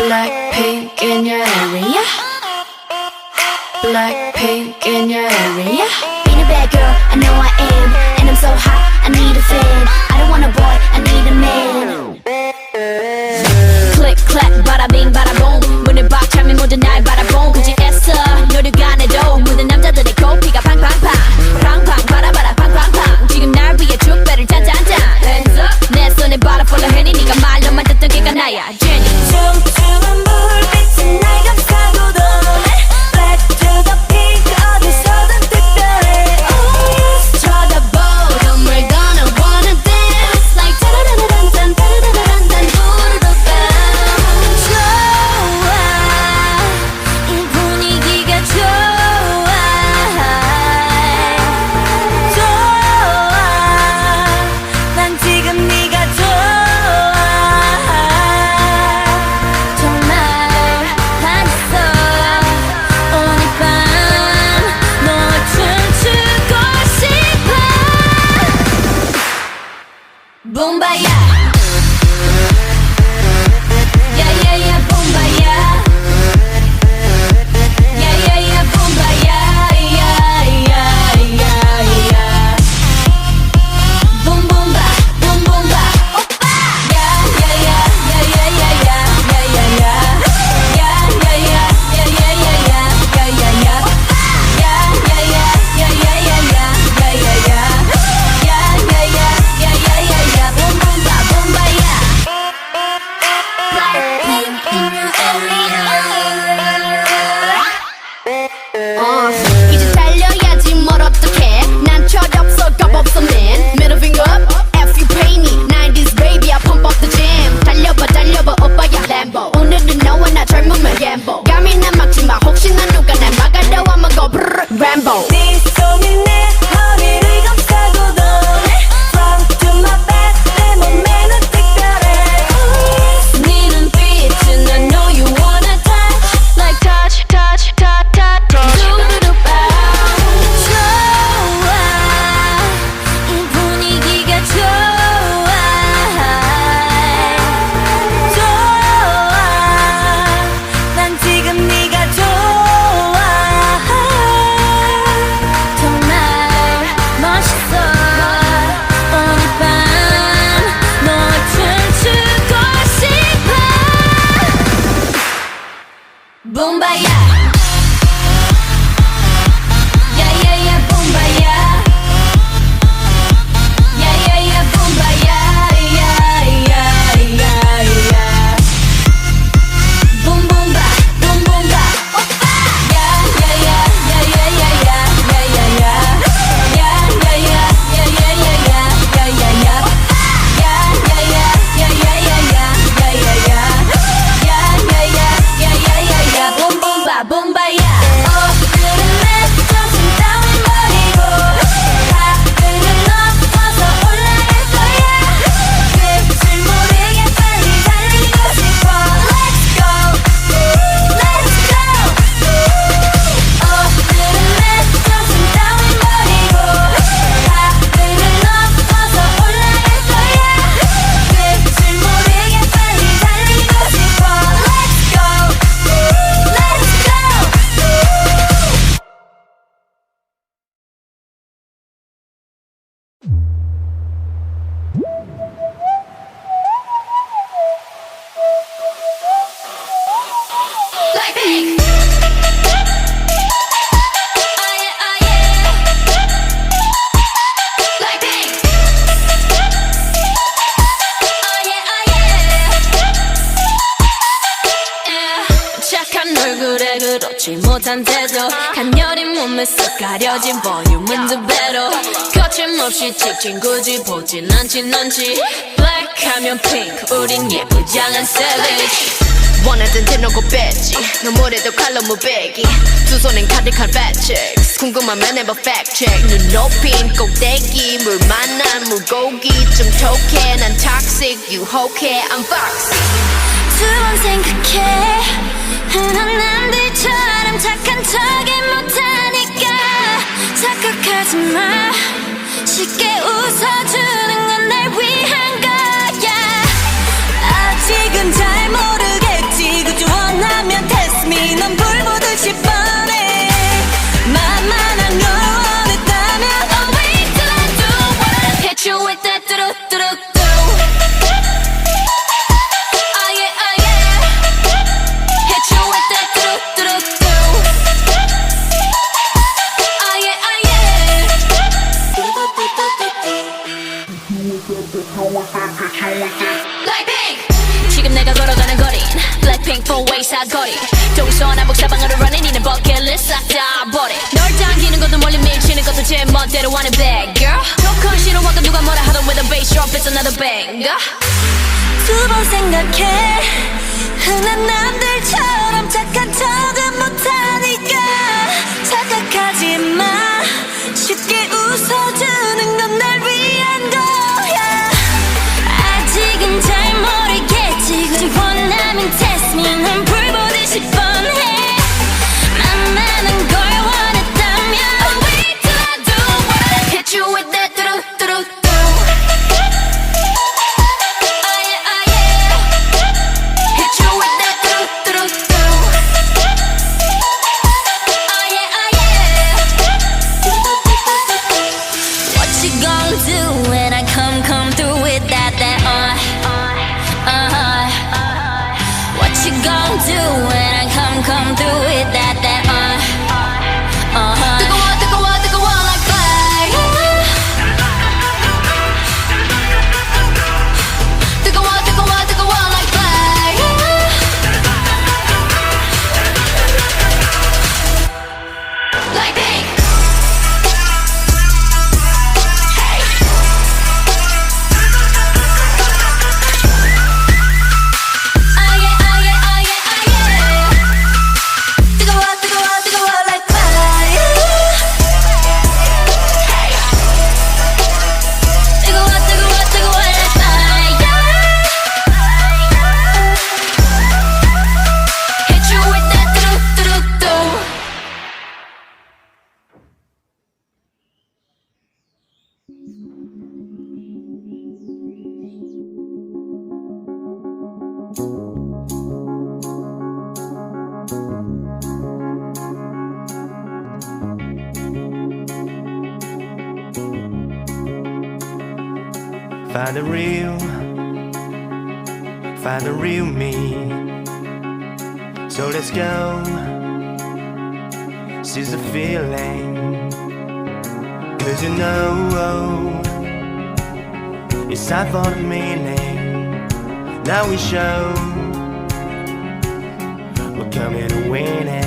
Blackpink in your area. Blackpink in your area. Being a bad girl, I know I am. And I'm so hot, I need a fan. I don't want a boy, I need a man. Click, clack, bada bing, bada boom. 문을 박 차면 모두 날 바라본. 굳이 애써 노력 안 해도 모든 남자들의 코피가 팡팡팡. 팡팡, 바라바라, 팡팡팡. 지금 날 위해 축배를 짠짠짠. Hands up. 내 손에 butterfly 흔히 네가 말로만 듣던 걔가 나야, Jenny. 춤추는 불빛은 날 감싸고 도네. Black to the pink, 어디서든 특별해. 쳐다보던 we're gonna wanna dance like 따라라란딴 따라라란딴 부르르 bounce. 좋아, 이 분위기가 좋아. 좋아, 난 지금 네가 좋아. 정말 반했어. 오늘 밤 너와 춤추고 싶어. 붐바야. 야야야 붐바야. 야야야 붐바야. 야야야야야. 붐붐바 붐붐바 오빠. 야야야 야야야야 야야야. 야야야 야야야야 야야야. 야야야 야야야야 야야야. 야야야 야야야야 붐붐바 붐바야. Blackpink in your area. 이제 달려야지 뭘 어떡해. 난 철없어 겁없어 man. Middle finger up, F you pay me. 90s baby I pump up the jam. 달려봐 달려봐 오빠야 Lambo. 오늘은 너와 나 젊음을 gamble. 감히 난 막지마 혹시나 누가 날 막아도 I'ma go brrr Rambo. 네 손이 내 허리를 감싸고 도네. Front to my back 내 몸매는 특별해. 네 눈빛은 I know you wanna touch. Like touch touch touch touch touch. 두루루 bounce. 좋아, 이 분위기가 좋아. 좋아, 난 지금 네가 좋아. 정말 멋있어. 오늘 밤 너와 춤추고 싶어. 붐바야. 야야야 붐바야. 야야야 붐바야. 야야야야. 붐붐바 붐붐바 오빠. 야야야 야야야야 야야야. 야야야 야야야야 야야야. 야야야 야야야야 야야야. 야야야 야야야야 붐붐바 붐바야. 오늘은 내 정신 따윈 버리고 하늘을 넘어서 올라갈 거야. 끝을 모르게 빨리 달리고 싶어. Let's go, let's go. 오늘은 내 정신 따윈 버리고 하늘을 넘어서 올라갈 거야. 끝을 모르게 빨리 달리고 싶어. Let's go, let's go. Blackpink. Oh yeah, oh yeah. Blackpink. Oh yeah, oh yeah. 착한 얼굴에 그렇지 못한 태도. 간녀린 몸에 쏙 가려진 볼륨은 두 배로. 거침없이 찍힌 굳이 보진 않지 넌지. Black 하면 pink 우린 예쁘장한 savage. 원하던 대놓고 뺐지. 너무래도 칼로 무배기. 두 손엔 가득한 fat chicks. 궁금하면 해봐 fact check. 눈 높인 꼭대기. 물 만난 물고기. 좀 톡해 난 toxic 유혹해 I'm foxy. 두 번 생각해. 흔한 남들처럼 착한 척이 못하니까 착각하지 마. 쉽게 웃어주는 건 날 위한 거야. 아직은 잘 모르겠지. 그저 내 멋대로 하는 bad girl 조건 싫어하고 누가 뭐라 하던 with a bass drop it's another banger 두 번 생각해 흔한 남들처럼 착한 척은 못하니까 착각하지 마 쉽게 웃어주는 건 날 위한 거야 아직은 잘 모르겠지 굳이 원하면 test me 난 불 보듯이 뻔해 만나는 걸 원했다면 Wait till I do what I hit you with that 뚜루뚜루 come through with that 뜨거워 뜨거워 like fire 뜨거워 like fire like pink hey oh yeah 뜨거워 like fire 뜨거워 like fire hit you with that 뚜루뚜루뚜 Find the real me. So let's go, seize the feeling. Cause you know, it's time for the meaning. Now we show, we're coming to win it.